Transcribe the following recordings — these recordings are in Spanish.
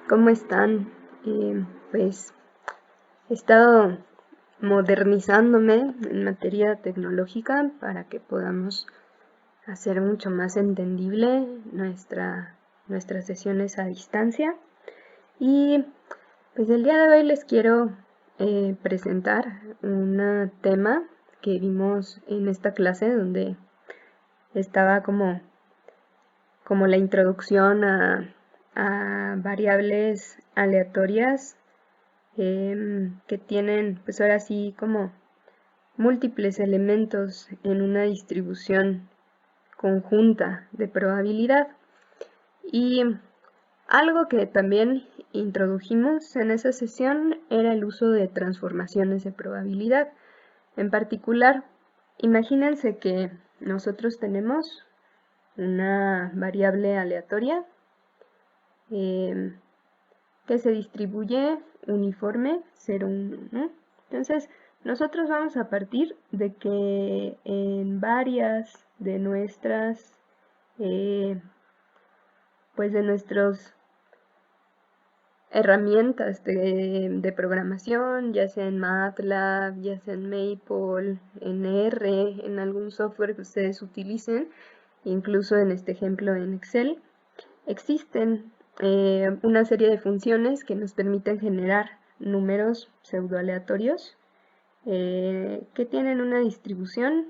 ¿Cómo están? Pues he estado modernizándome en materia tecnológica para que podamos hacer mucho más entendible nuestras sesiones a distancia. Y pues el día de hoy les quiero presentar un tema que vimos en esta clase donde estaba como la introducción a variables aleatorias que tienen, pues ahora sí, como múltiples elementos en una distribución conjunta de probabilidad. Y algo que también introdujimos en esa sesión era el uso de transformaciones de probabilidad. En particular, imagínense que nosotros tenemos una variable aleatoria que se distribuye uniforme 0, 1, ¿no? Entonces, nosotros vamos a partir de que en varias de nuestras, pues de nuestros herramientas de programación, ya sea en MATLAB, ya sea en Maple, en R, en algún software que ustedes utilicen, incluso en este ejemplo en Excel, existen una serie de funciones que nos permiten generar números pseudoaleatorios que tienen una distribución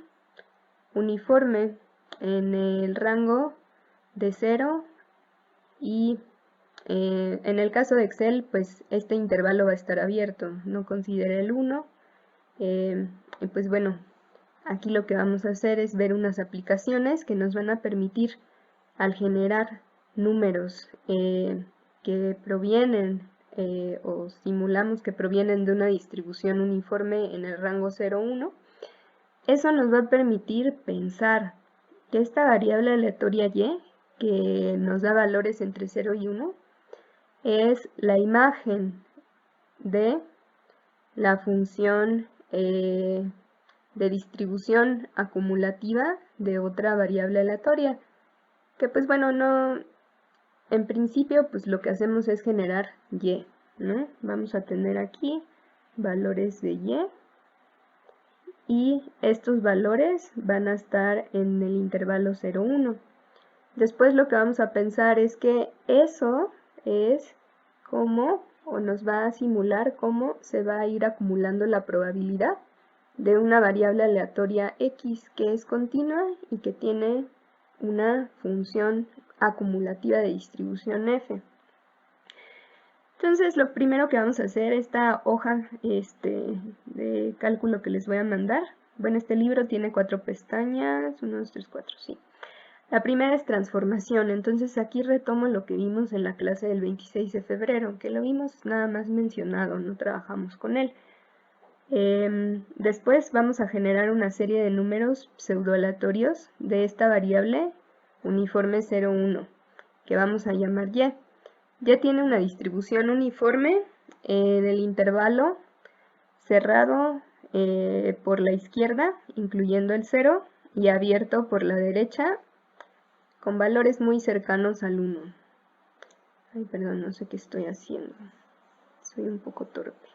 uniforme en el rango de 0 y en el caso de Excel, pues este intervalo va a estar abierto, no considere el 1. Y pues bueno, aquí lo que vamos a hacer es ver unas aplicaciones que nos van a permitir, al generar números que provienen o simulamos que provienen de una distribución uniforme en el rango 0, 1, eso nos va a permitir pensar que esta variable aleatoria y, que nos da valores entre 0 y 1, es la imagen de la función de distribución acumulativa de otra variable aleatoria. Que pues bueno, no, en principio pues lo que hacemos es generar y, ¿no? Vamos a tener aquí valores de y estos valores van a estar en el intervalo 0, 1. Después lo que vamos a pensar es que eso es cómo, o nos va a simular cómo se va a ir acumulando la probabilidad de una variable aleatoria x que es continua y que tiene una función acumulativa de distribución f. Entonces lo primero que vamos a hacer, esta hoja de cálculo que les voy a mandar, bueno, este libro tiene 4 pestañas, 1, 2, 3, 4, sí. La primera es transformación, entonces aquí retomo lo que vimos en la clase del 26 de febrero, que lo vimos nada más mencionado, no trabajamos con él. Después vamos a generar una serie de números pseudoaleatorios de esta variable uniforme 0, 1, que vamos a llamar y. Ya tiene una distribución uniforme en el intervalo cerrado por la izquierda, incluyendo el 0, y abierto por la derecha, con valores muy cercanos al 1. Ay, perdón, no sé qué estoy haciendo. Soy un poco torpe.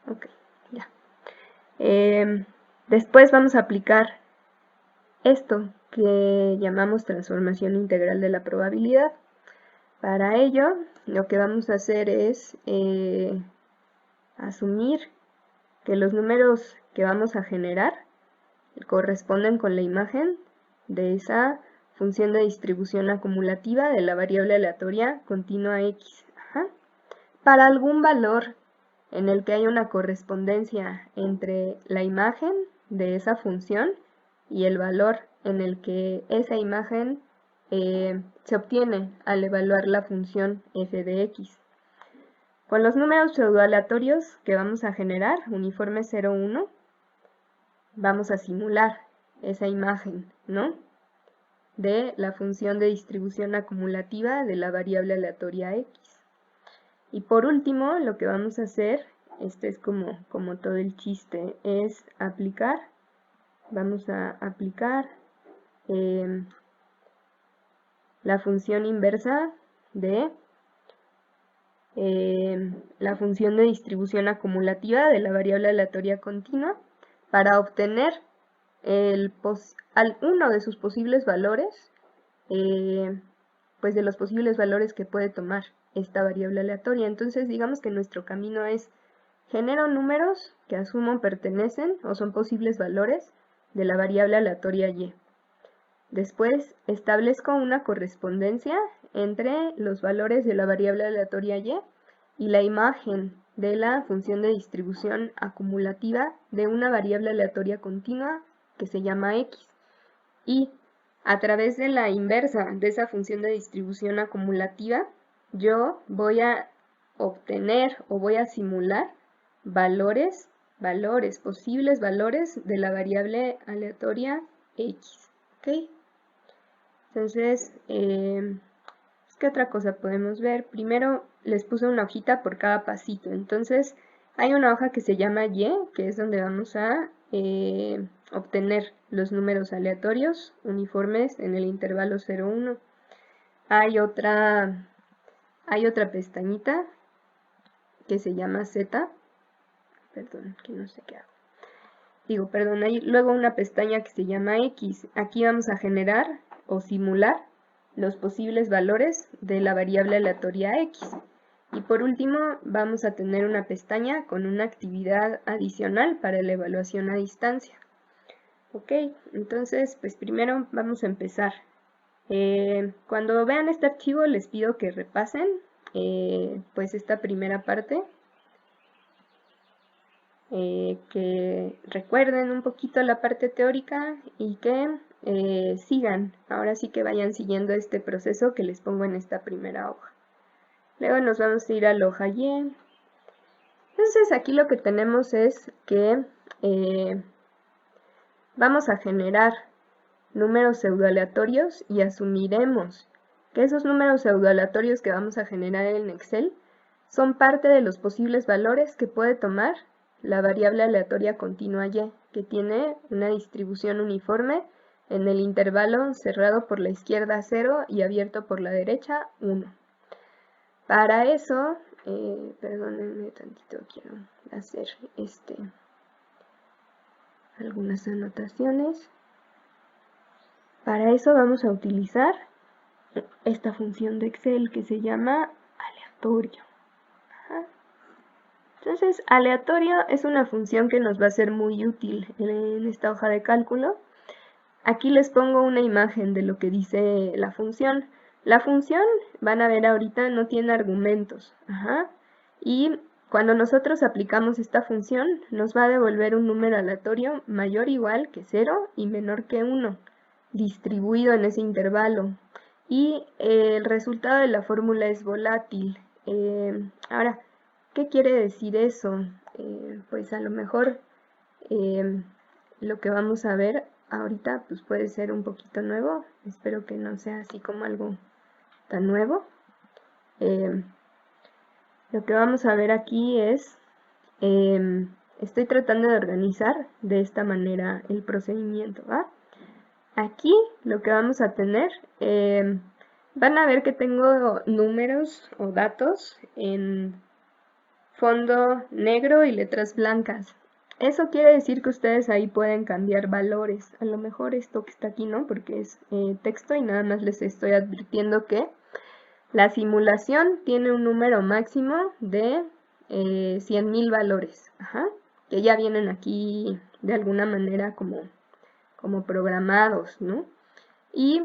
Ok, ya. Después vamos a aplicar esto que llamamos transformación integral de la probabilidad. Para ello, lo que vamos a hacer es asumir que los números que vamos a generar corresponden con la imagen de esa función de distribución acumulativa de la variable aleatoria continua x. Para algún valor en el que haya una correspondencia entre la imagen de esa función y el valor en el que esa imagen se obtiene al evaluar la función f de x. Con los números pseudoaleatorios que vamos a generar, uniforme 0, 1, vamos a simular esa imagen, ¿no?, de la función de distribución acumulativa de la variable aleatoria x. Y por último, lo que vamos a hacer, este es como todo el chiste, es aplicar, vamos a aplicar la función inversa de la función de distribución acumulativa de la variable aleatoria continua para obtener uno de sus posibles valores, pues de los posibles valores que puede tomar esta variable aleatoria. Entonces digamos que nuestro camino es: genero números que asumo pertenecen o son posibles valores de la variable aleatoria y. Después establezco una correspondencia entre los valores de la variable aleatoria y la imagen de la función de distribución acumulativa de una variable aleatoria continua que se llama x. Y a través de la inversa de esa función de distribución acumulativa, yo voy a obtener o voy a simular posibles valores de la variable aleatoria x. ¿Ok? Entonces, ¿qué otra cosa podemos ver? Primero les puse una hojita por cada pasito. Entonces, hay una hoja que se llama Y, que es donde vamos a obtener los números aleatorios uniformes en el intervalo 0, 1. Hay otra pestañita que se llama Z. Perdón, que no sé qué hago. Hay luego una pestaña que se llama X. Aquí vamos a generar o simular los posibles valores de la variable aleatoria x. Y por último vamos a tener una pestaña con una actividad adicional para la evaluación a distancia. Ok, entonces pues primero vamos a empezar. Cuando vean este archivo les pido que repasen pues esta primera parte. Que recuerden un poquito la parte teórica y que sigan, ahora sí que vayan siguiendo este proceso que les pongo en esta primera hoja. Luego nos vamos a ir a la hoja Y. Entonces aquí lo que tenemos es que vamos a generar números pseudoaleatorios y asumiremos que esos números pseudoaleatorios que vamos a generar en Excel son parte de los posibles valores que puede tomar la variable aleatoria continua y, que tiene una distribución uniforme en el intervalo cerrado por la izquierda 0 y abierto por la derecha 1. Para eso, perdónenme tantito, quiero hacer algunas anotaciones. Para eso vamos a utilizar esta función de Excel que se llama aleatorio. Entonces, aleatorio es una función que nos va a ser muy útil en esta hoja de cálculo. Aquí les pongo una imagen de lo que dice la función. La función, van a ver ahorita, no tiene argumentos. Y cuando nosotros aplicamos esta función, nos va a devolver un número aleatorio mayor o igual que 0 y menor que 1, distribuido en ese intervalo. Y el resultado de la fórmula es volátil. Ahora, ¿qué quiere decir eso? Pues a lo mejor lo que vamos a ver ahorita pues puede ser un poquito nuevo. Espero que no sea así como algo tan nuevo. Lo que vamos a ver aquí es, estoy tratando de organizar de esta manera el procedimiento, ¿va? Aquí lo que vamos a tener, van a ver que tengo números o datos en fondo negro y letras blancas. Eso quiere decir que ustedes ahí pueden cambiar valores. A lo mejor esto que está aquí no, porque es texto y nada más les estoy advirtiendo que la simulación tiene un número máximo de 100,000 valores, que ya vienen aquí de alguna manera como programados, ¿no? Y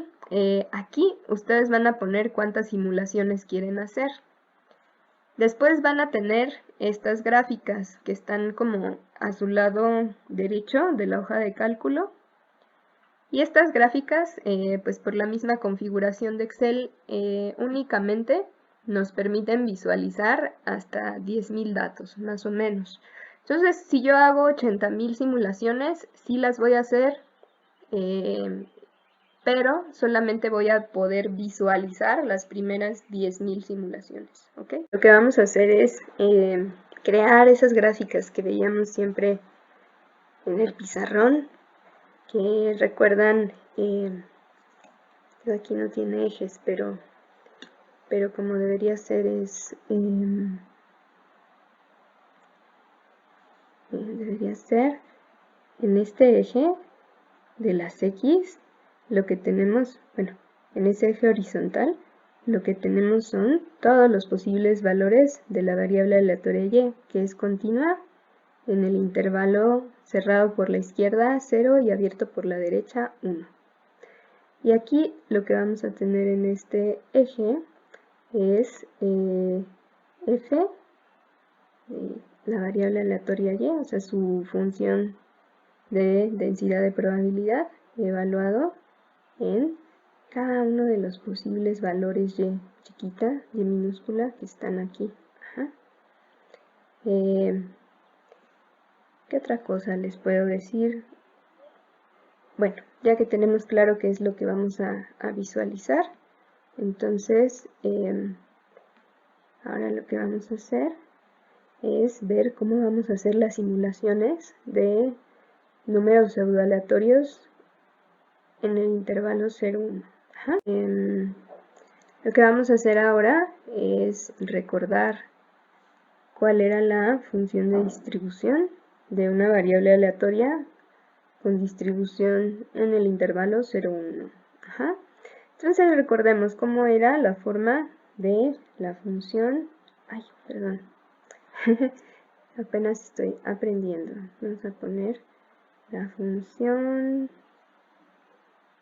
aquí ustedes van a poner cuántas simulaciones quieren hacer. Después van a tener estas gráficas que están como a su lado derecho de la hoja de cálculo. Y estas gráficas, pues por la misma configuración de Excel, únicamente nos permiten visualizar hasta 10,000 datos, más o menos. Entonces, si yo hago 80,000 simulaciones, sí las voy a hacer, pero solamente voy a poder visualizar las primeras 10,000 simulaciones, ¿ok? Lo que vamos a hacer es crear esas gráficas que veíamos siempre en el pizarrón, que recuerdan, aquí no tiene ejes, pero pero como debería ser es... debería ser en este eje de las X, lo que tenemos, bueno, en ese eje horizontal, lo que tenemos son todos los posibles valores de la variable aleatoria Y, que es continua en el intervalo cerrado por la izquierda 0 y abierto por la derecha 1. Y aquí lo que vamos a tener en este eje es f, la variable aleatoria Y, o sea, su función de densidad de probabilidad evaluado en cada uno de los posibles valores Y chiquita, Y minúscula, que están aquí. ¿Qué otra cosa les puedo decir? Bueno, ya que tenemos claro qué es lo que vamos a visualizar, entonces ahora lo que vamos a hacer es ver cómo vamos a hacer las simulaciones de números pseudoaleatorios en el intervalo 0,1. Lo que vamos a hacer ahora es recordar cuál era la función de distribución de una variable aleatoria con distribución en el intervalo 0,1. Entonces recordemos cómo era la forma de la función. Ay, perdón. Apenas estoy aprendiendo. Vamos a poner la función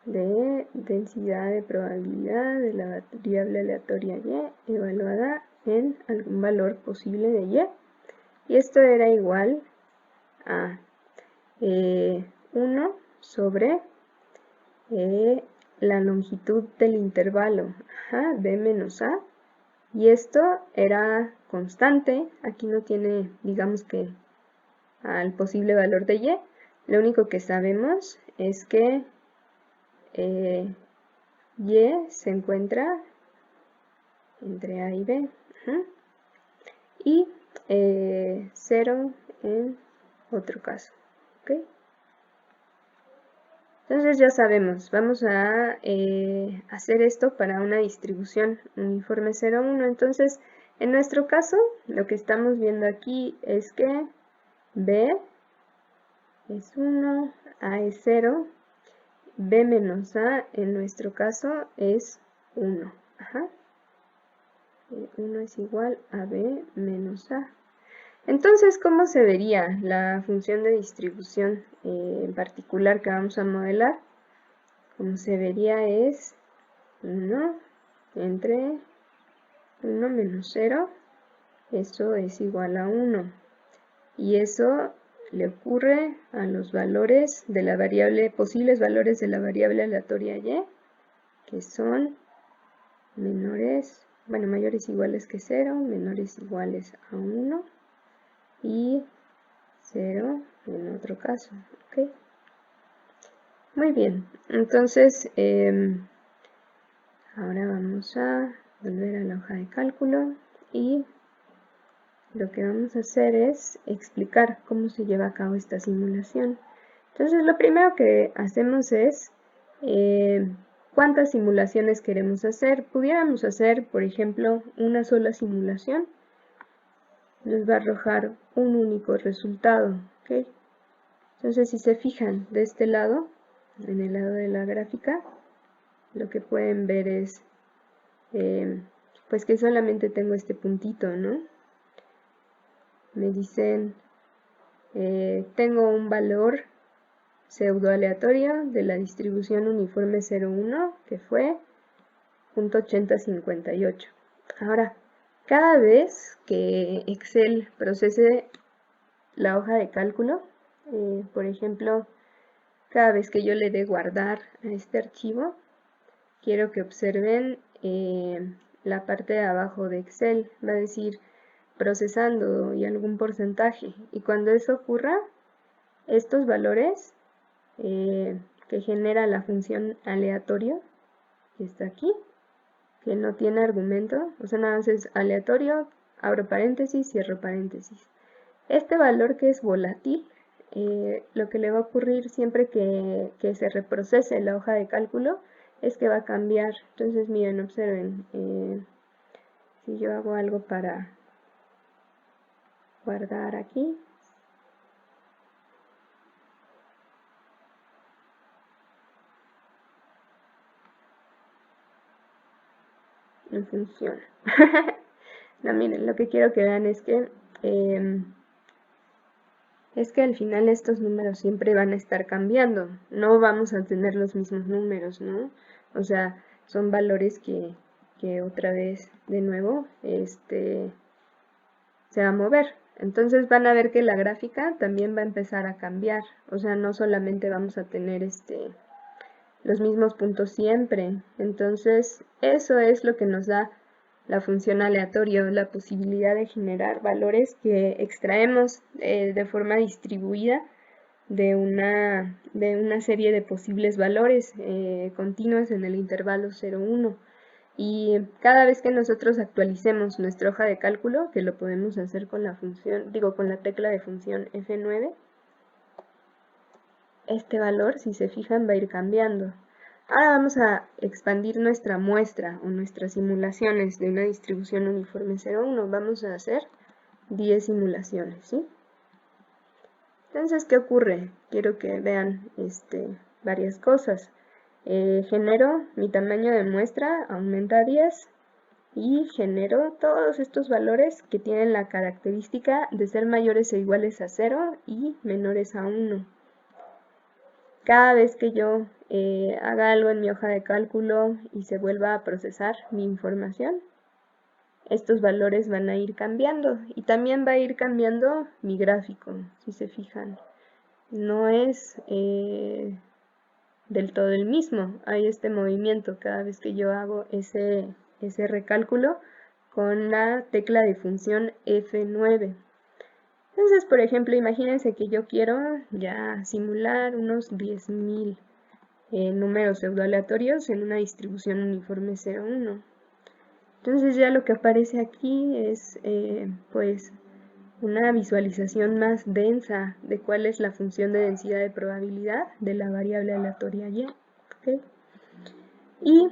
de densidad de probabilidad de la variable aleatoria Y evaluada en algún valor posible de Y. Y esto era igual a 1 sobre la longitud del intervalo b menos a, y esto era constante. Aquí no tiene, digamos que, al posible valor de Y. Lo único que sabemos es que Y se encuentra entre A y B, y 0 en otro caso. ¿Okay? Entonces ya sabemos, vamos a hacer esto para una distribución uniforme 0,1. Entonces, en nuestro caso, lo que estamos viendo aquí es que B es 1, A es 0, B menos A en nuestro caso es 1. 1 es igual a B menos A. Entonces, ¿cómo se vería la función de distribución en particular que vamos a modelar? Como se vería es 1 entre 1 menos 0, eso es igual a 1. Y eso le ocurre a los valores de la variable, posibles valores de la variable aleatoria Y, que son menores, bueno, mayores o iguales que 0, menores o iguales a 1 y 0 en otro caso. ¿Okay? Muy bien, entonces ahora vamos a volver a la hoja de cálculo y lo que vamos a hacer es explicar cómo se lleva a cabo esta simulación. Entonces lo primero que hacemos es cuántas simulaciones queremos hacer. Pudiéramos hacer, por ejemplo, una sola simulación. Nos va a arrojar un único resultado. ¿Okay? Entonces si se fijan de este lado, en el lado de la gráfica, lo que pueden ver es pues que solamente tengo este puntito, ¿no? Me dicen tengo un valor pseudo aleatorio de la distribución uniforme 0,1 que fue 0.8058. Ahora, cada vez que Excel procese la hoja de cálculo, por ejemplo, cada vez que yo le dé guardar a este archivo, quiero que observen la parte de abajo de Excel. Va a decir procesando y algún porcentaje. Y cuando eso ocurra, estos valores que genera la función aleatorio, que está aquí, que no tiene argumento, o sea, nada más es aleatorio, abro paréntesis, cierro paréntesis. Este valor que es volátil, lo que le va a ocurrir siempre que se reprocese la hoja de cálculo es que va a cambiar. Entonces miren, observen, yo hago algo para guardar aquí. No funciona. No, miren, lo que quiero que vean es que al final estos números siempre van a estar cambiando. No vamos a tener los mismos números, ¿no? O sea, son valores que otra vez, de nuevo, se va a mover. Entonces van a ver que la gráfica también va a empezar a cambiar. O sea, no solamente vamos a tener los mismos puntos siempre. Entonces, eso es lo que nos da la función aleatorio, la posibilidad de generar valores que extraemos de forma distribuida de una serie de posibles valores continuos en el intervalo 0,1. Y cada vez que nosotros actualicemos nuestra hoja de cálculo, que lo podemos hacer con la función, con la tecla de función F9, este valor, si se fijan, va a ir cambiando. Ahora vamos a expandir nuestra muestra o nuestras simulaciones de una distribución uniforme 0,1. Vamos a hacer 10 simulaciones, ¿sí? Entonces, ¿qué ocurre? Quiero que vean varias cosas. Genero mi tamaño de muestra, aumenta a 10 y genero todos estos valores que tienen la característica de ser mayores o iguales a 0 y menores a 1. Cada vez que yo haga algo en mi hoja de cálculo y se vuelva a procesar mi información, estos valores van a ir cambiando y también va a ir cambiando mi gráfico, si se fijan. No es del todo el mismo, hay este movimiento cada vez que yo hago ese recálculo con la tecla de función F9. Entonces, por ejemplo, imagínense que yo quiero ya simular unos 10.000 números pseudoaleatorios en una distribución uniforme 0,1. Entonces ya lo que aparece aquí es pues una visualización más densa de cuál es la función de densidad de probabilidad de la variable aleatoria y. ¿Okay? Y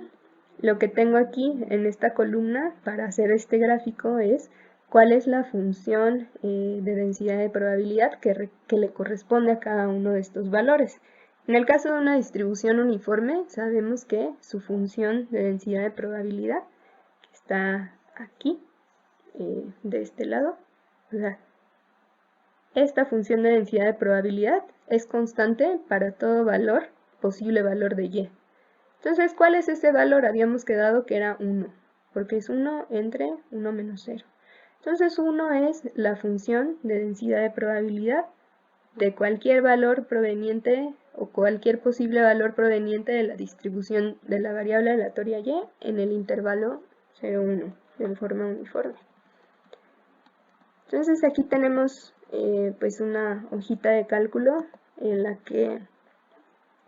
lo que tengo aquí en esta columna para hacer este gráfico es cuál es la función de densidad de probabilidad que le corresponde a cada uno de estos valores. En el caso de una distribución uniforme, sabemos que su función de densidad de probabilidad está aquí, de este lado. O sea, esta función de densidad de probabilidad es constante para todo posible valor de y. Entonces, ¿cuál es ese valor? Habíamos quedado que era 1, porque es 1 entre 1 menos 0. Entonces, 1 es la función de densidad de probabilidad de cualquier valor proveniente o cualquier posible valor proveniente de la distribución de la variable aleatoria y en el intervalo 0,1 de forma uniforme. Entonces, aquí tenemos pues una hojita de cálculo en la que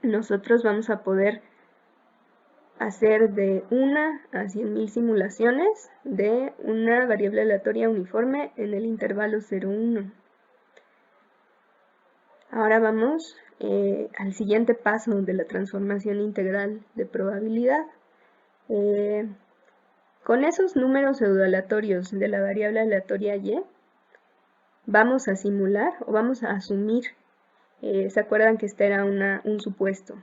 nosotros vamos a poder hacer de 1 a 100.000 simulaciones de una variable aleatoria uniforme en el intervalo 0,1. Ahora vamos al siguiente paso de la transformación integral de probabilidad. Con esos números pseudoaleatorios de la variable aleatoria y, vamos a simular o vamos a asumir, ¿se acuerdan que este era un supuesto?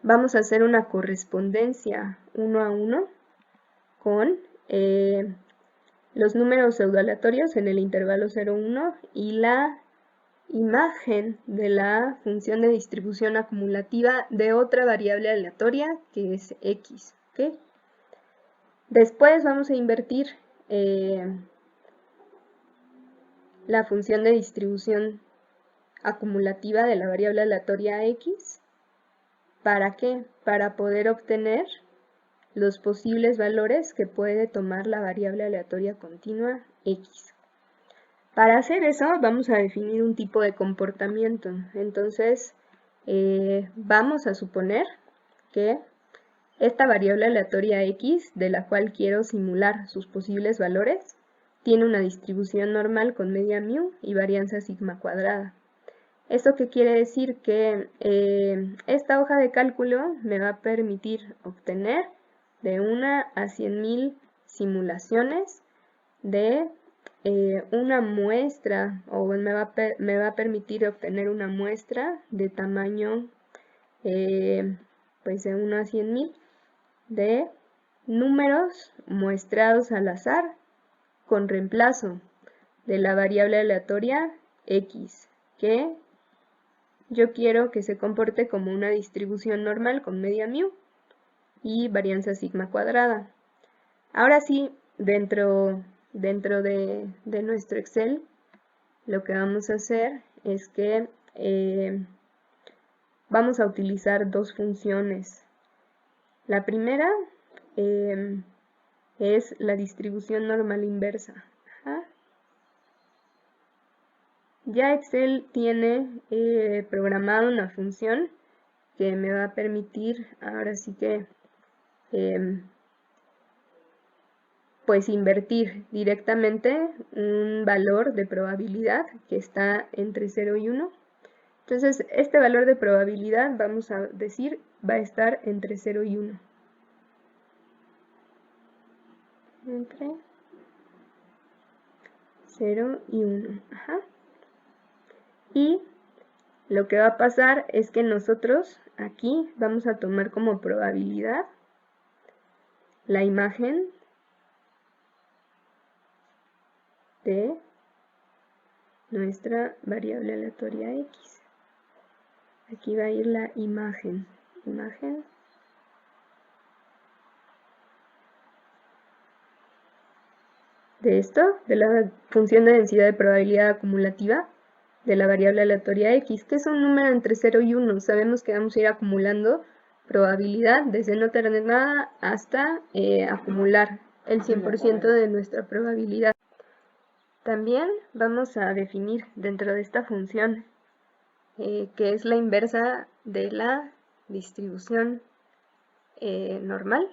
Vamos a hacer una correspondencia 1 a 1 con los números pseudoaleatorios en el intervalo 0,1 y la imagen de la función de distribución acumulativa de otra variable aleatoria que es x. ¿Okay? Después vamos a invertir la función de distribución acumulativa de la variable aleatoria x. ¿Para qué? Para poder obtener los posibles valores que puede tomar la variable aleatoria continua x. Para hacer eso vamos a definir un tipo de comportamiento. Entonces vamos a suponer que esta variable aleatoria x, de la cual quiero simular sus posibles valores, tiene una distribución normal con media mu y varianza sigma cuadrada. ¿Esto qué quiere decir? Que esta hoja de cálculo me va a permitir obtener de 1 a 100.000 simulaciones de una muestra, o me va a permitir obtener una muestra de tamaño pues de 1 a 100.000 de números muestrados al azar con reemplazo de la variable aleatoria x, que yo quiero que se comporte como una distribución normal con media mu y varianza sigma cuadrada. Ahora sí, dentro de nuestro Excel, lo que vamos a hacer es que vamos a utilizar dos funciones. La primera es la distribución normal inversa. Ya Excel tiene programada una función que me va a permitir ahora sí que pues invertir directamente un valor de probabilidad que está entre 0 y 1. Entonces, este valor de probabilidad, vamos a decir, va a estar entre 0 y 1. Entre 0 y 1. Ajá. Y lo que va a pasar es que nosotros aquí vamos a tomar como probabilidad la imagen de nuestra variable aleatoria x. Aquí va a ir la imagen de esto, de la función de densidad de probabilidad acumulativa de la variable aleatoria x, que es un número entre 0 y 1. Sabemos que vamos a ir acumulando probabilidad desde no tener nada hasta acumular el 100% de nuestra probabilidad. También vamos a definir dentro de esta función que es la inversa de la distribución normal.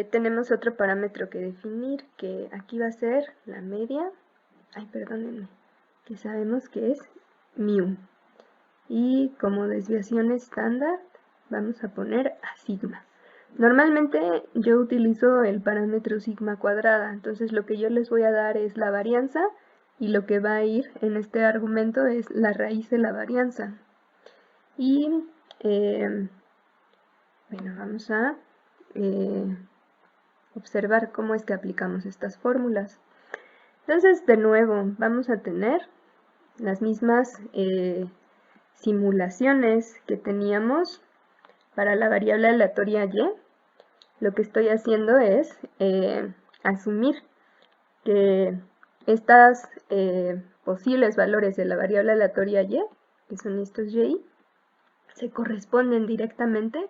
Tenemos otro parámetro que definir, que aquí va a ser la media, perdónenme, que sabemos que es mu. Y como desviación estándar vamos a poner a sigma. Normalmente yo utilizo el parámetro sigma cuadrada, entonces lo que yo les voy a dar es la varianza y lo que va a ir en este argumento es la raíz de la varianza. Y bueno, vamos a observar cómo es que aplicamos estas fórmulas. Entonces, de nuevo, vamos a tener las mismas simulaciones que teníamos para la variable aleatoria y. Lo que estoy haciendo es asumir que estas posibles valores de la variable aleatoria y, que son estos y, se corresponden directamente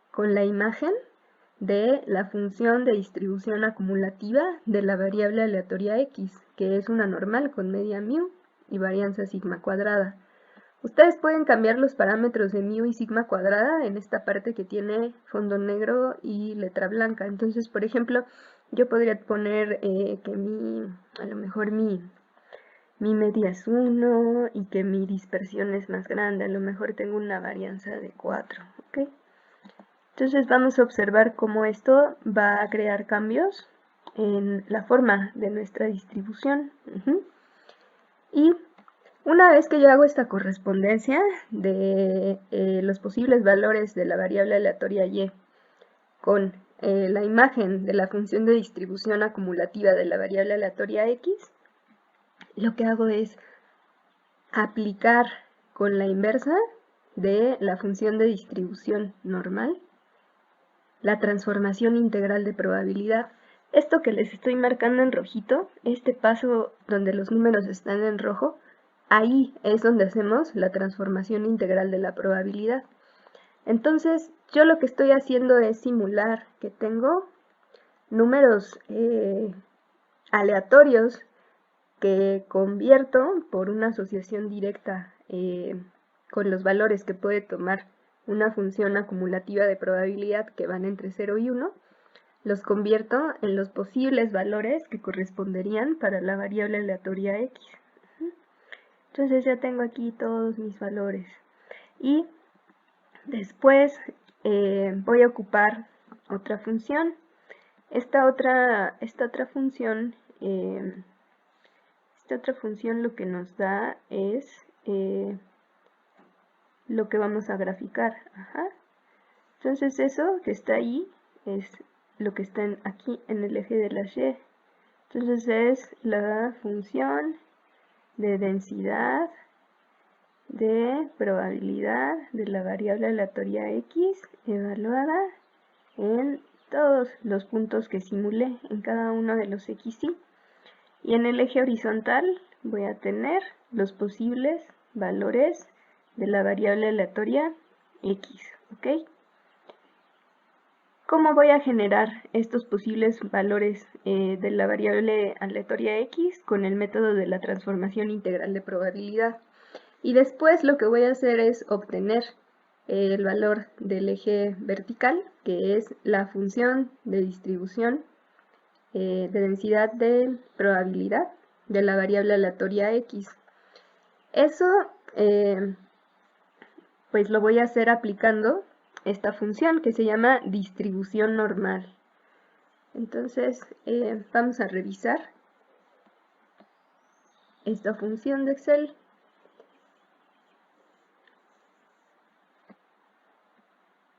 con la imagen de la función de distribución acumulativa de la variable aleatoria x, que es una normal con media mu y varianza sigma cuadrada. Ustedes pueden cambiar los parámetros de mu y sigma cuadrada en esta parte que tiene fondo negro y letra blanca. Entonces, por ejemplo, yo podría poner que a lo mejor mi media es 1 y que mi dispersión es más grande. A lo mejor tengo una varianza de 4. ¿Ok? Entonces vamos a observar cómo esto va a crear cambios en la forma de nuestra distribución. Y una vez que yo hago esta correspondencia de los posibles valores de la variable aleatoria y con la imagen de la función de distribución acumulativa de la variable aleatoria x, lo que hago es aplicar con la inversa de la función de distribución normal la transformación integral de probabilidad. Esto que les estoy marcando en rojito, este paso donde los números están en rojo, ahí es donde hacemos la transformación integral de la probabilidad. Entonces, yo lo que estoy haciendo es simular que tengo números aleatorios que convierto por una asociación directa con los valores que puede tomar una función acumulativa de probabilidad que van entre 0 y 1, los convierto en los posibles valores que corresponderían para la variable aleatoria x. Entonces ya tengo aquí todos mis valores. Y después voy a ocupar otra función Esta otra función, lo que nos da es lo que vamos a graficar. Ajá. Entonces eso que está ahí es lo que está aquí en el eje de la Y. Entonces es la función de densidad de probabilidad de la variable aleatoria X evaluada en todos los puntos que simulé en cada uno de los XY. Y en el eje horizontal voy a tener los posibles valores de la variable aleatoria X, ¿ok? ¿Cómo voy a generar estos posibles valores de la variable aleatoria X? Con el método de la transformación integral de probabilidad. Y después lo que voy a hacer es obtener el valor del eje vertical, que es la función de distribución de densidad de probabilidad de la variable aleatoria X. Eso pues lo voy a hacer aplicando esta función que se llama distribución normal. Entonces vamos a revisar esta función de Excel.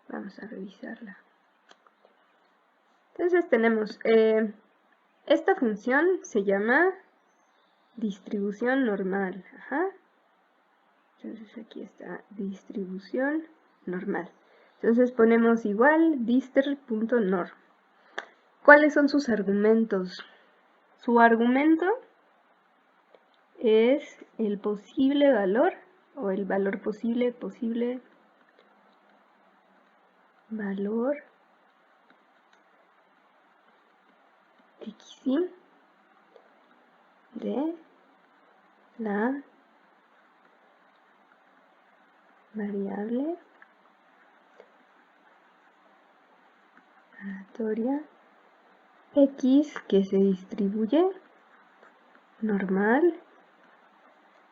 Vamos a revisarla. Entonces tenemos esta función se llama distribución normal. Ajá. Entonces aquí está distribución normal. Entonces ponemos igual distr.norm. ¿Cuáles son sus argumentos? Su argumento es el posible valor o el valor posible valor xy de la variable aleatoria X que se distribuye normal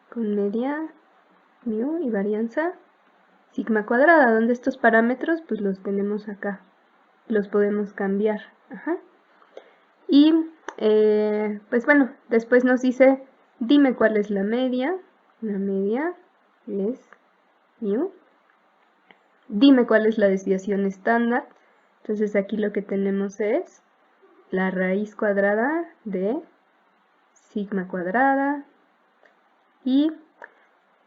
con media mu y varianza sigma cuadrada, donde estos parámetros pues los tenemos acá, los podemos cambiar. Ajá. Y pues bueno, después nos dice, dime cuál es la media es mu, dime cuál es la desviación estándar. Entonces aquí lo que tenemos es la raíz cuadrada de sigma cuadrada. Y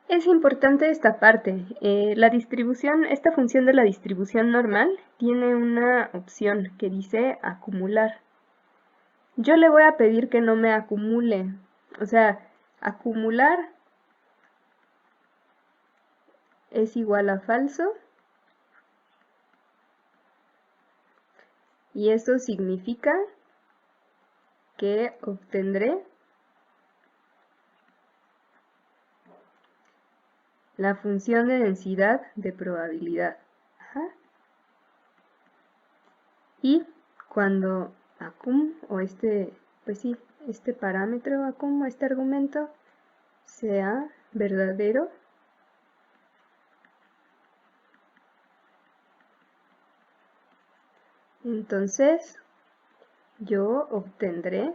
es importante esta parte. La distribución, esta función de la distribución normal tiene una opción que dice acumular. Yo le voy a pedir que no me acumule. O sea, acumular es igual a falso. Y eso significa que obtendré la función de densidad de probabilidad. Ajá. Y cuando acum o pues sí, este parámetro acum o este argumento sea verdadero, entonces yo obtendré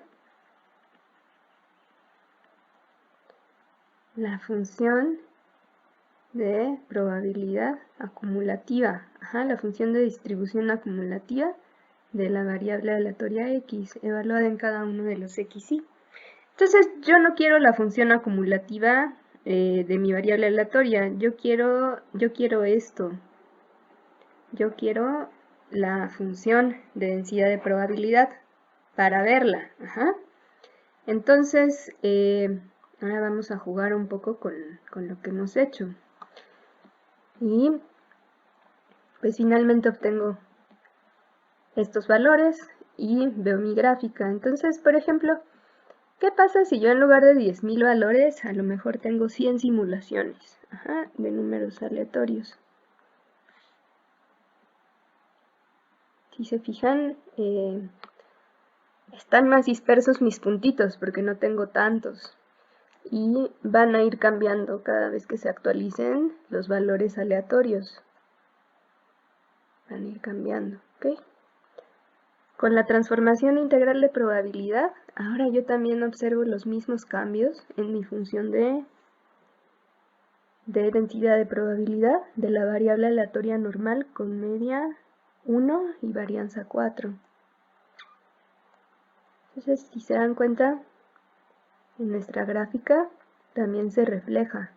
la función de probabilidad acumulativa, la función de distribución acumulativa de la variable aleatoria X, evaluada en cada uno de los XY. Entonces yo no quiero la función acumulativa de mi variable aleatoria, yo quiero esto. Yo quiero la función de densidad de probabilidad para verla. Ajá. Entonces, ahora vamos a jugar un poco con lo que hemos hecho. Y pues finalmente obtengo estos valores y veo mi gráfica. Entonces, por ejemplo, ¿qué pasa si yo en lugar de 10.000 valores, a lo mejor tengo 100 simulaciones de números aleatorios? Si se fijan, están más dispersos mis puntitos porque no tengo tantos. Y van a ir cambiando cada vez que se actualicen los valores aleatorios. Van a ir cambiando, ¿ok? Con la transformación integral de probabilidad, ahora yo también observo los mismos cambios en mi función de densidad de probabilidad de la variable aleatoria normal con media 1 y varianza 4. Entonces, si se dan cuenta, en nuestra gráfica también se refleja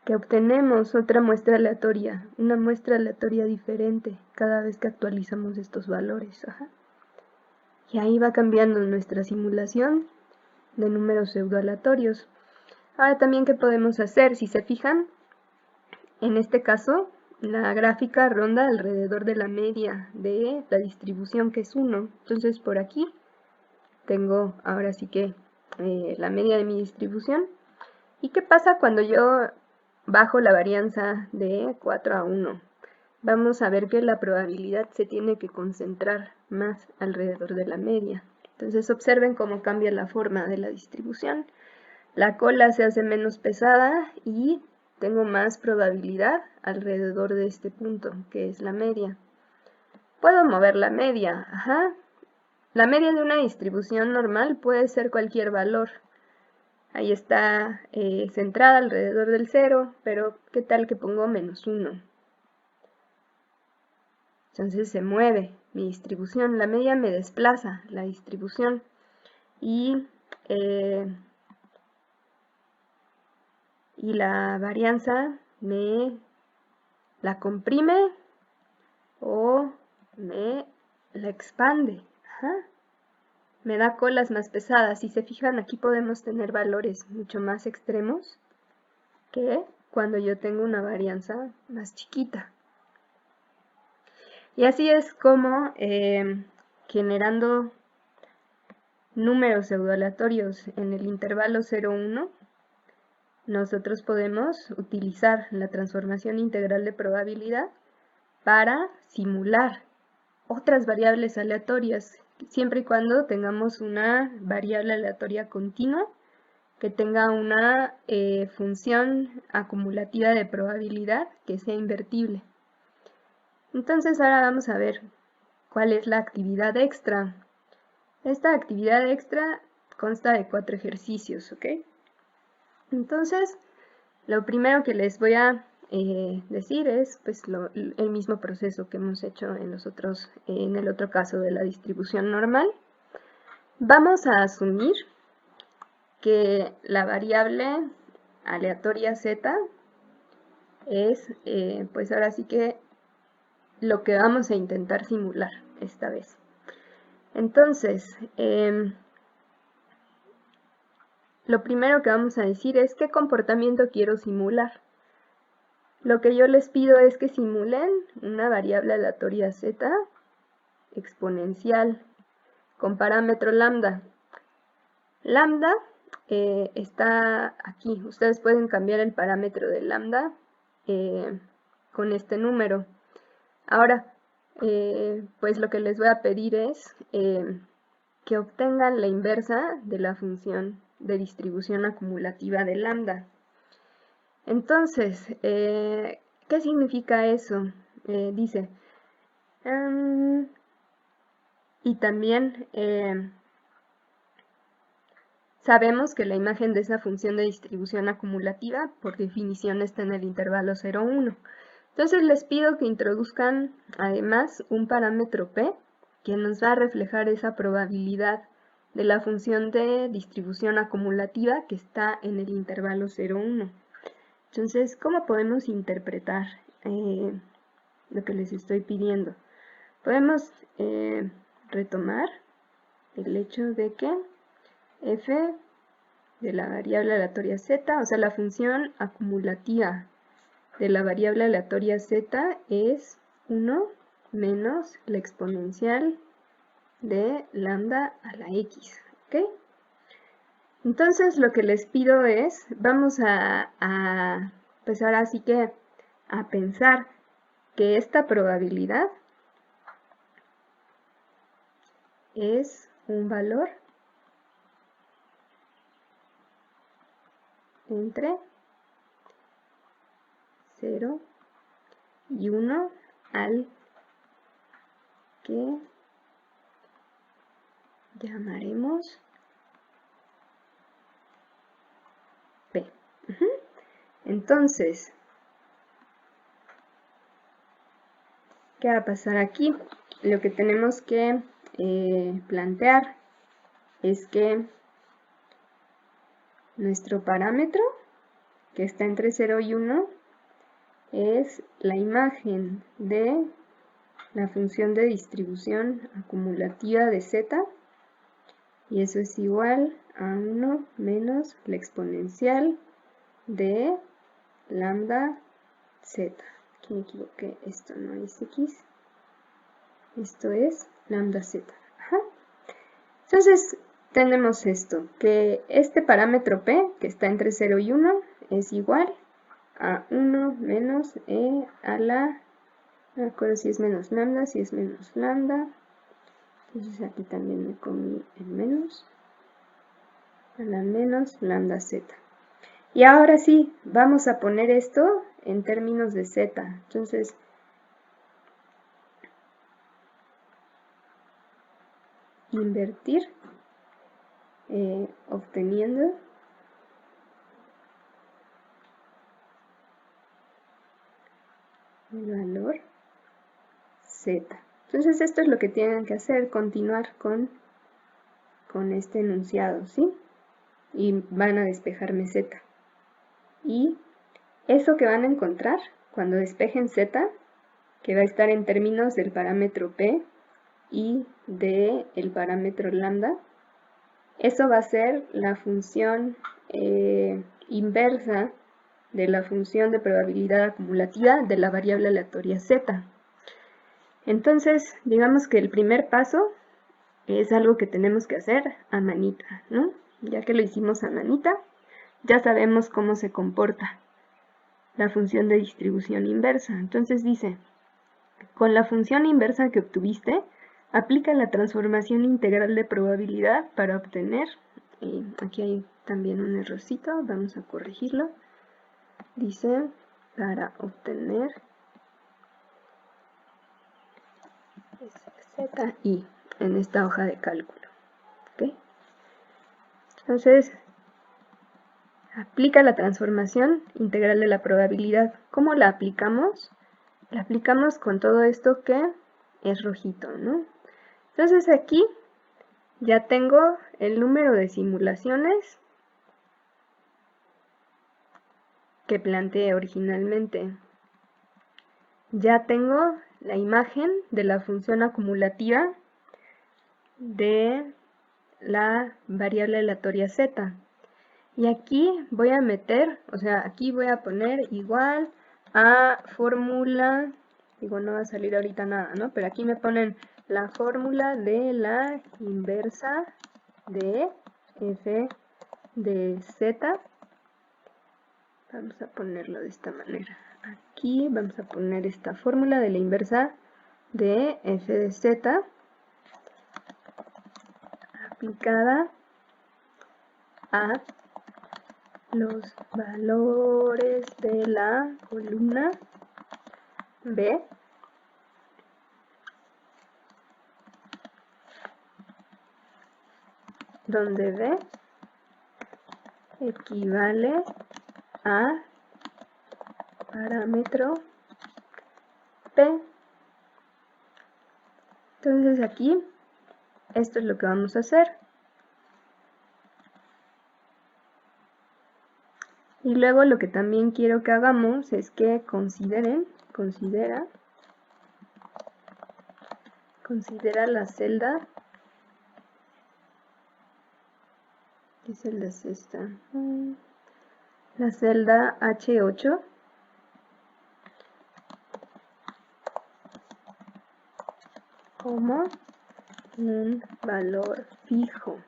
que obtenemos otra muestra aleatoria, una muestra aleatoria diferente cada vez que actualizamos estos valores. Y ahí va cambiando nuestra simulación de números pseudoaleatorios. Ahora también, ¿qué podemos hacer? Si se fijan, en este caso, la gráfica ronda alrededor de la media de la distribución, que es 1. Entonces, por aquí tengo ahora sí que la media de mi distribución. ¿Y qué pasa cuando yo bajo la varianza de 4 a 1? Vamos a ver que la probabilidad se tiene que concentrar más alrededor de la media. Entonces observen cómo cambia la forma de la distribución. La cola se hace menos pesada y tengo más probabilidad alrededor de este punto, que es la media. Puedo mover la media, La media de una distribución normal puede ser cualquier valor. Ahí está centrada alrededor del 0, pero ¿qué tal que pongo menos 1? Entonces se mueve mi distribución, la media me desplaza la distribución y la varianza me la comprime o me la expande. Me da colas más pesadas. Si se fijan, aquí podemos tener valores mucho más extremos que cuando yo tengo una varianza más chiquita. Y así es como generando números pseudoaleatorios en el intervalo 0,1, nosotros podemos utilizar la transformación integral de probabilidad para simular otras variables aleatorias, siempre y cuando tengamos una variable aleatoria continua que tenga una función acumulativa de probabilidad que sea invertible. Entonces ahora vamos a ver cuál es la actividad extra. Esta actividad extra consta de 4 ejercicios, ¿ok? Entonces, lo primero que les voy a decir es pues, el mismo proceso que hemos hecho en el otro caso de la distribución normal. Vamos a asumir que la variable aleatoria z es, pues ahora sí que lo que vamos a intentar simular esta vez. Entonces, lo primero que vamos a decir es qué comportamiento quiero simular. Lo que yo les pido es que simulen una variable aleatoria z exponencial con parámetro lambda. Lambda está aquí. Ustedes pueden cambiar el parámetro de lambda con este número. Ahora, pues lo que les voy a pedir es que obtengan la inversa de la función de distribución acumulativa de lambda. Entonces, ¿qué significa eso? Dice, y también sabemos que la imagen de esa función de distribución acumulativa, por definición, está en el intervalo 0,1. Entonces les pido que introduzcan además un parámetro p que nos va a reflejar esa probabilidad de la función de distribución acumulativa que está en el intervalo 0,1. Entonces, ¿cómo podemos interpretar lo que les estoy pidiendo? Podemos retomar el hecho de que f de la variable aleatoria z, o sea, la función acumulativa de la variable aleatoria z es 1 menos la exponencial de lambda a la x, ¿ok? Entonces lo que les pido es, vamos a pues ahora sí que a pensar que esta probabilidad es un valor entre 0 y 1 al que llamaremos P. Entonces, ¿qué va a pasar aquí? Lo que tenemos que plantear es que nuestro parámetro, que está entre 0 y 1, es la imagen de la función de distribución acumulativa de z, y eso es igual a 1 menos la exponencial de lambda z. Aquí me equivoqué, esto no es x, esto es lambda z. Entonces tenemos esto, que este parámetro p, que está entre 0 y 1, es igual a 1 menos e a la, no me acuerdo si es menos lambda, si es menos lambda, entonces aquí también me comí el menos, a la menos lambda z. Y ahora sí, vamos a poner esto en términos de z. Entonces, invertir, obteniendo el valor z. Entonces esto es lo que tienen que hacer, continuar con este enunciado, ¿sí? Y van a despejarme z. Y eso que van a encontrar cuando despejen z, que va a estar en términos del parámetro p y del parámetro lambda, eso va a ser la función inversa de la función de probabilidad acumulativa de la variable aleatoria z. Entonces, digamos que el primer paso es algo que tenemos que hacer a manita, ¿no? Ya que lo hicimos a manita, ya sabemos cómo se comporta la función de distribución inversa. Entonces dice, con la función inversa que obtuviste, aplica la transformación integral de probabilidad para obtener, aquí hay también un errorcito, vamos a corregirlo, dice, para obtener ZI en esta hoja de cálculo. ¿Okay? Entonces, aplica la transformación integral de la probabilidad. ¿Cómo la aplicamos? La aplicamos con todo esto que es rojito, ¿no? Entonces aquí ya tengo el número de simulaciones que planteé originalmente. Ya tengo la imagen de la función acumulativa de la variable aleatoria z. Y aquí voy a meter, o sea, aquí voy a poner igual a fórmula, digo, no va a salir ahorita nada, ¿no? Pero aquí me ponen la fórmula de la inversa de f de z. Vamos a ponerlo de esta manera. Aquí vamos a poner esta fórmula de la inversa de f de z aplicada a los valores de la columna B donde B equivale a parámetro P. Entonces aquí esto es lo que vamos a hacer. Y luego lo que también quiero que hagamos es que considera la celda. ¿Qué celda es esta? La celda H8 como un valor fijo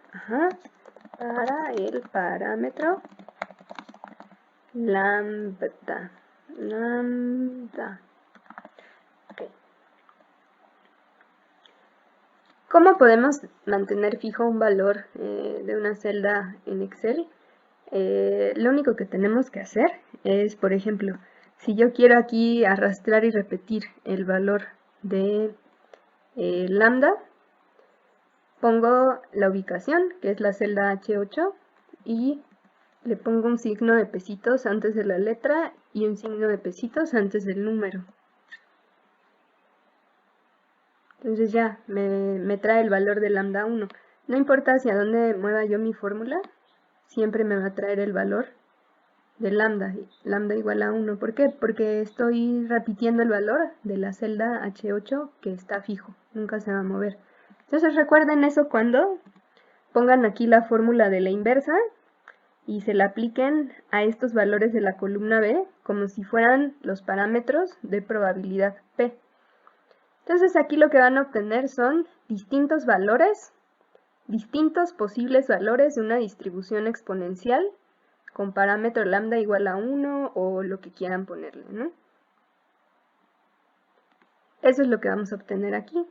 para el parámetro lambda. Okay. ¿Cómo podemos mantener fijo un valor de una celda en Excel? Lo único que tenemos que hacer es, por ejemplo, si yo quiero aquí arrastrar y repetir el valor de lambda, pongo la ubicación, que es la celda H8, y le pongo un signo de pesitos antes de la letra y un signo de pesitos antes del número. Entonces ya me trae el valor de lambda 1. No importa hacia dónde mueva yo mi fórmula, siempre me va a traer el valor de lambda igual a 1. ¿Por qué? Porque estoy repitiendo el valor de la celda H8 que está fijo, nunca se va a mover. Entonces recuerden eso cuando pongan aquí la fórmula de la inversa y se la apliquen a estos valores de la columna B como si fueran los parámetros de probabilidad P. Entonces aquí lo que van a obtener son distintos valores, distintos posibles valores de una distribución exponencial con parámetro lambda igual a 1 o lo que quieran ponerle, ¿no? Eso es lo que vamos a obtener aquí.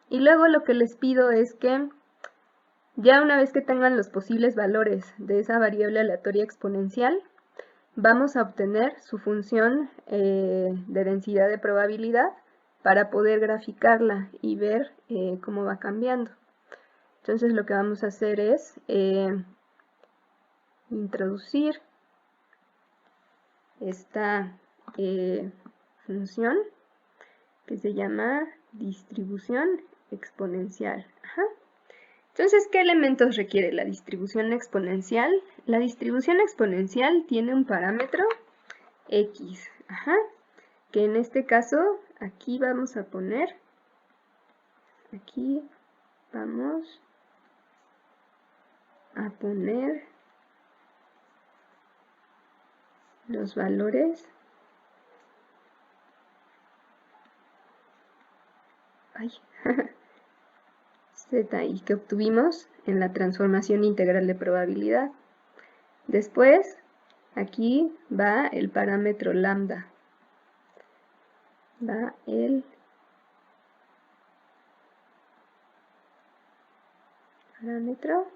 Y luego lo que les pido es que ya una vez que tengan los posibles valores de esa variable aleatoria exponencial, vamos a obtener su función de densidad de probabilidad para poder graficarla y ver cómo va cambiando. Entonces lo que vamos a hacer es introducir esta función que se llama distribución exponencial. Entonces, ¿qué elementos requiere la distribución exponencial? La distribución exponencial tiene un parámetro x, que en este caso aquí vamos a poner, los valores z que obtuvimos en la transformación integral de probabilidad. Después, aquí va el parámetro lambda. Va el parámetro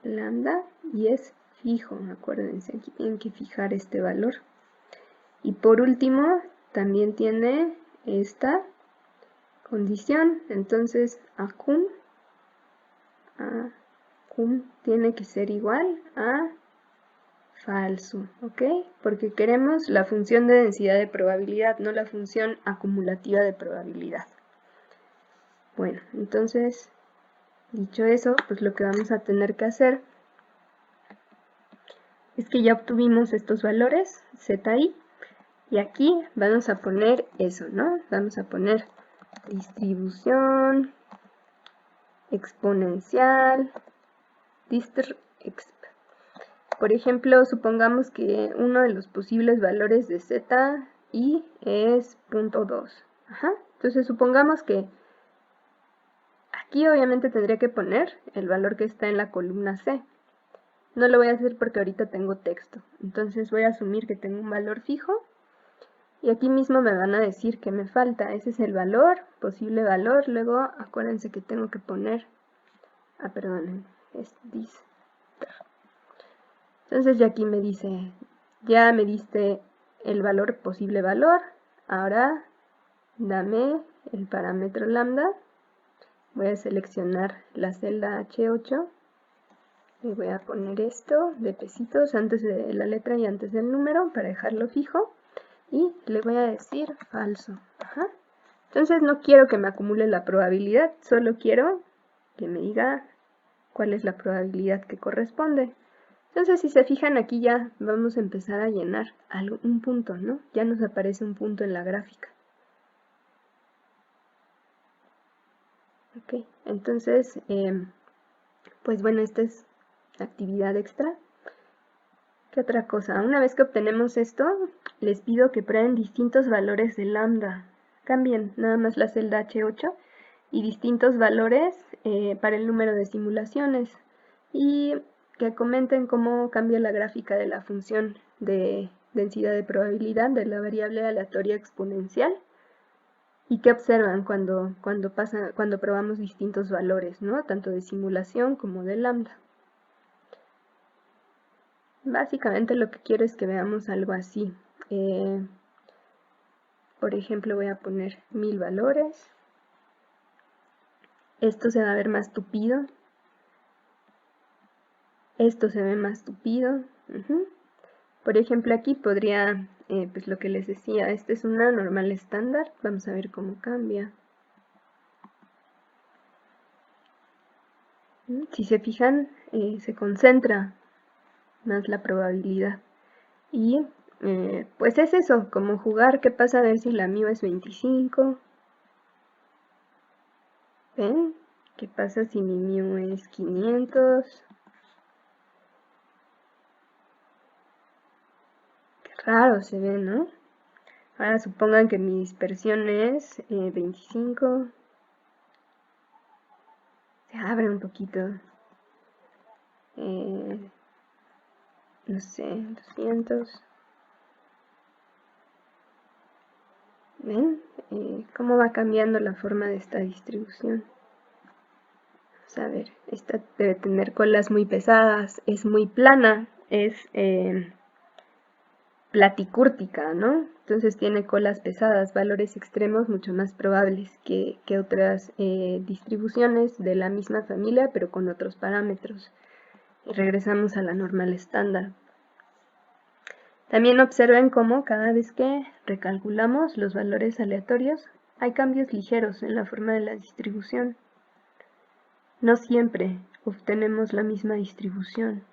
lambda y es fijo, acuérdense, aquí tienen que fijar este valor. Y por último, también tiene esta condición, entonces acum tiene que ser igual a falso, ¿ok? Porque queremos la función de densidad de probabilidad, no la función acumulativa de probabilidad. Bueno, entonces, dicho eso, pues lo que vamos a tener que hacer es que ya obtuvimos estos valores, zi, y aquí vamos a poner eso, ¿no? Vamos a poner distribución exponencial, por ejemplo, supongamos que uno de los posibles valores de z y es 0.2. Entonces supongamos que aquí obviamente tendría que poner el valor que está en la columna C. No lo voy a hacer porque ahorita tengo texto. Entonces voy a asumir que tengo un valor fijo. Y aquí mismo me van a decir que me falta. Ese es el valor, posible valor. Luego acuérdense que tengo que poner... perdonen, es this. Entonces ya aquí me dice, ya me diste el valor, posible valor. Ahora dame el parámetro lambda. Voy a seleccionar la celda H8. Y voy a poner esto de pesitos antes de la letra y antes del número para dejarlo fijo. Y le voy a decir falso. Entonces no quiero que me acumule la probabilidad, solo quiero que me diga cuál es la probabilidad que corresponde. Entonces si se fijan aquí ya vamos a empezar a llenar un punto, ¿no? Ya nos aparece un punto en la gráfica. Ok, entonces, pues bueno, esta es actividad extra. ¿Qué otra cosa? Una vez que obtenemos esto, les pido que prueben distintos valores de lambda. Cambien nada más la celda H8 y distintos valores para el número de simulaciones. Y que comenten cómo cambia la gráfica de la función de densidad de probabilidad de la variable aleatoria exponencial. Y qué observan cuando probamos distintos valores, ¿no? Tanto de simulación como de lambda. Básicamente lo que quiero es que veamos algo así. Por ejemplo, voy a poner 1000 valores. Esto se va a ver más tupido. Esto se ve más tupido. Por ejemplo, aquí podría, pues lo que les decía, esta es una normal estándar. Vamos a ver cómo cambia. Si se fijan, se concentra más la probabilidad. Y pues es eso, como jugar, ¿qué pasa a ver si la MIO es 25? ¿Ven? ¿Qué pasa si mi MIO es 500? Qué raro se ve, ¿no? Ahora supongan que mi dispersión es 25. Se abre un poquito. No sé, 200. ¿Ven? ¿Cómo va cambiando la forma de esta distribución? Vamos a ver, esta debe tener colas muy pesadas, es muy plana, es platicúrtica, ¿no? Entonces tiene colas pesadas, valores extremos mucho más probables que otras distribuciones de la misma familia, pero con otros parámetros. Y regresamos a la normal estándar. También observen cómo cada vez que recalculamos los valores aleatorios, hay cambios ligeros en la forma de la distribución. No siempre obtenemos la misma distribución.